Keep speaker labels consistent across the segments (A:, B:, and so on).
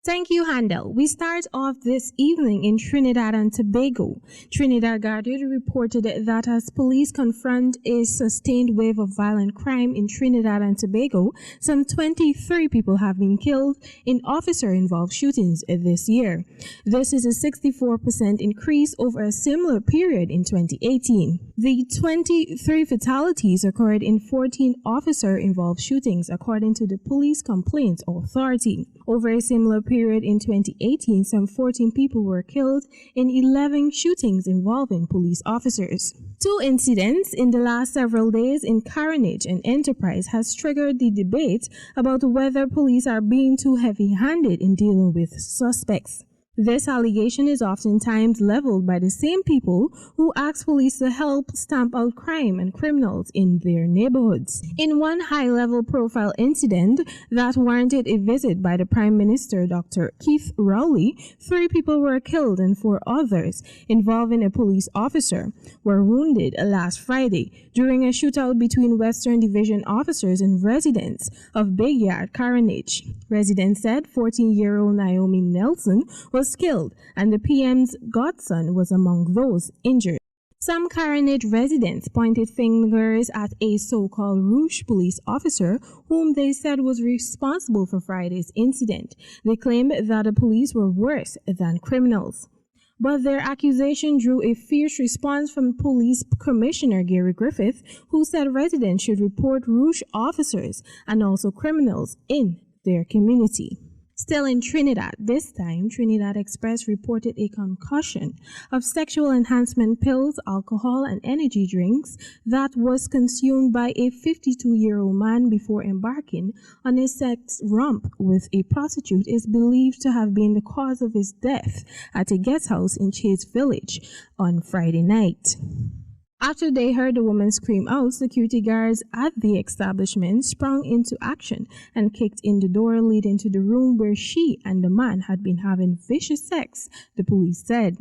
A: Thank you, Handel. We start off this evening in Trinidad and Tobago. Trinidad Guardian reported that as police confront a sustained wave of violent crime in Trinidad and Tobago, some 23 people have been killed in officer-involved shootings this year. This is a 64% increase over a similar period in 2018. The 23 fatalities occurred in 14 officer-involved shootings, according to the Police Complaints Authority. Over a similar period in 2018, some 14 people were killed in 11 shootings involving police officers. Two incidents in the last several days in Carnage and Enterprise has triggered the debate about whether police are being too heavy-handed in dealing with suspects. This allegation is oftentimes leveled by the same people who ask police to help stamp out crime and criminals in their neighborhoods. In one high-level profile incident that warranted a visit by the Prime Minister, Dr. Keith Rowley, 3 people were killed and 4 others, involving a police officer, were wounded last Friday during a shootout between Western Division officers and residents of Big Yard, Carnage. Residents said 14-year-old Naomi Nelson was killed, and the PM's godson was among those injured. Some Carnage residents pointed fingers at a so-called Rouge police officer whom they said was responsible for Friday's incident. They claimed that the police were worse than criminals. But their accusation drew a fierce response from Police Commissioner Gary Griffith, who said residents should report Rouge officers and also criminals in their community. Still in Trinidad, this time Trinidad Express reported a concussion of sexual enhancement pills, alcohol, and energy drinks that was consumed by a 52-year-old man before embarking on a sex romp with a prostitute is believed to have been the cause of his death at a guest house in Chase Village on Friday night. After they heard the woman scream out, security guards at the establishment sprung into action and kicked in the door leading to the room where she and the man had been having vicious sex, the police said.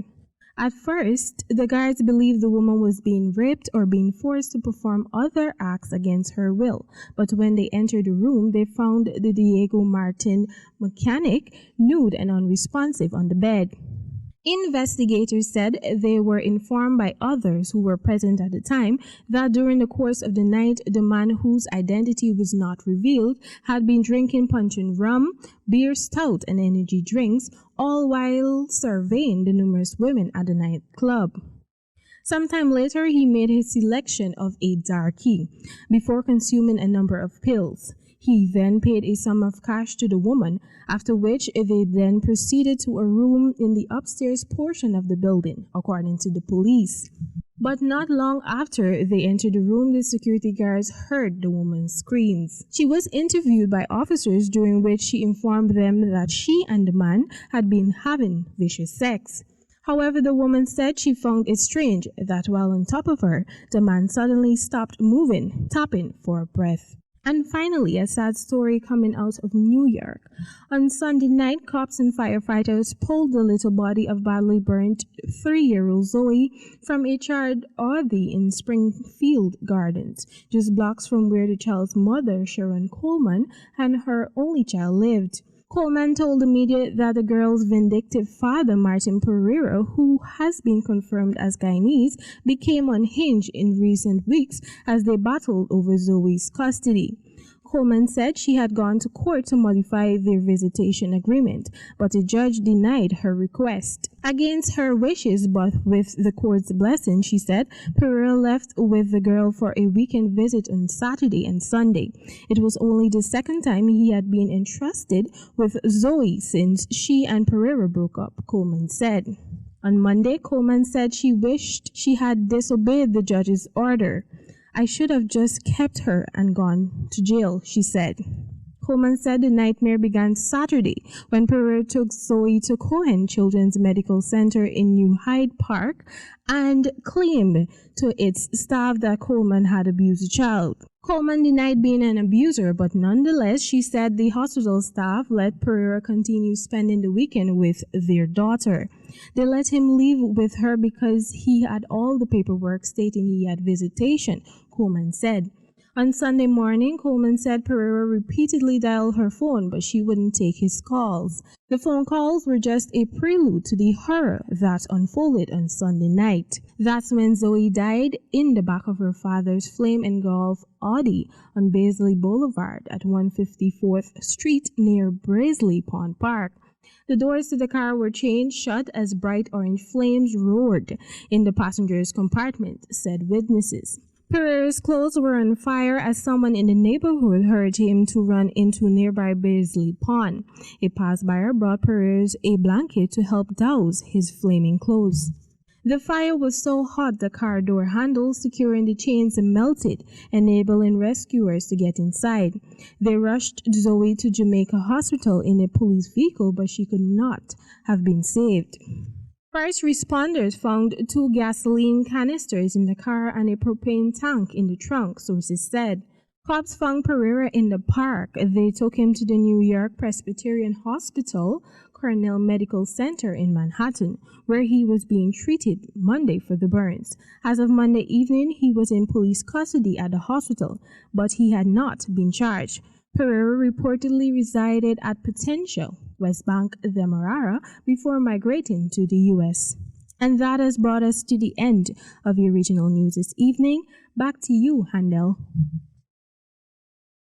A: At first, the guards believed the woman was being raped or being forced to perform other acts against her will, but when they entered the room, they found the Diego Martin mechanic nude and unresponsive on the bed. Investigators said they were informed by others who were present at the time that during the course of the night, the man whose identity was not revealed had been drinking puncheon rum, beer stout, and energy drinks, all while surveying the numerous women at the nightclub. Sometime later, he made his selection of a darkie before consuming a number of pills. He then paid a sum of cash to the woman, after which they then proceeded to a room in the upstairs portion of the building, according to the police. But not long after they entered the room, the security guards heard the woman's screams. She was interviewed by officers, during which she informed them that she and the man had been having vicious sex. However, the woman said she found it strange that while on top of her, the man suddenly stopped moving, tapping for breath. And finally, a sad story coming out of New York. On Sunday night, cops and firefighters pulled the little body of badly burnt 3-year-old Zoe from a charred RV in Springfield Gardens, just blocks from where the child's mother, Sharon Coleman, and her only child lived. Coleman told the media that the girl's vindictive father, Martin Pereira, who has been confirmed as Guyanese, became unhinged in recent weeks as they battled over Zoe's custody. Coleman said she had gone to court to modify their visitation agreement, but a judge denied her request. Against her wishes, but with the court's blessing, she said, Pereira left with the girl for a weekend visit on Saturday and Sunday. It was only the second time he had been entrusted with Zoe since she and Pereira broke up, Coleman said. On Monday, Coleman said she wished she had disobeyed the judge's order. I should have just kept her and gone to jail, she said. Coleman said the nightmare began Saturday when Pereira took Zoe to Cohen Children's Medical Center in New Hyde Park and claimed to its staff that Coleman had abused the child. Coleman denied being an abuser, but nonetheless, she said the hospital staff let Pereira continue spending the weekend with their daughter. They let him leave with her because he had all the paperwork stating he had visitation, Coleman said. On Sunday morning, Coleman said Pereira repeatedly dialed her phone, but she wouldn't take his calls. The phone calls were just a prelude to the horror that unfolded on Sunday night. That's when Zoe died in the back of her father's flame-engulfed Audi on Baisley Boulevard at 154th Street near Braisley Pond Park. The doors to the car were chained shut as bright orange flames roared in the passenger's compartment, said witnesses. Pereira's clothes were on fire as someone in the neighborhood heard him to run into nearby Baisley Pond. A passerby brought Pereira a blanket to help douse his flaming clothes. The fire was so hot the car door handles securing the chains melted, enabling rescuers to get inside. They rushed Zoe to Jamaica Hospital in a police vehicle, but she could not have been saved. First responders found 2 gasoline canisters in the car and a propane tank in the trunk, sources said. Cops found Pereira in the park. They took him to the New York Presbyterian Hospital, Cornell Medical Center in Manhattan, where he was being treated Monday for the burns. As of Monday evening, he was in police custody at the hospital, but he had not been charged. Pereira reportedly resided at Potentia, West Bank, Demerara, before migrating to the U.S. And that has brought us to the end of your regional news this evening. Back to you, Handel.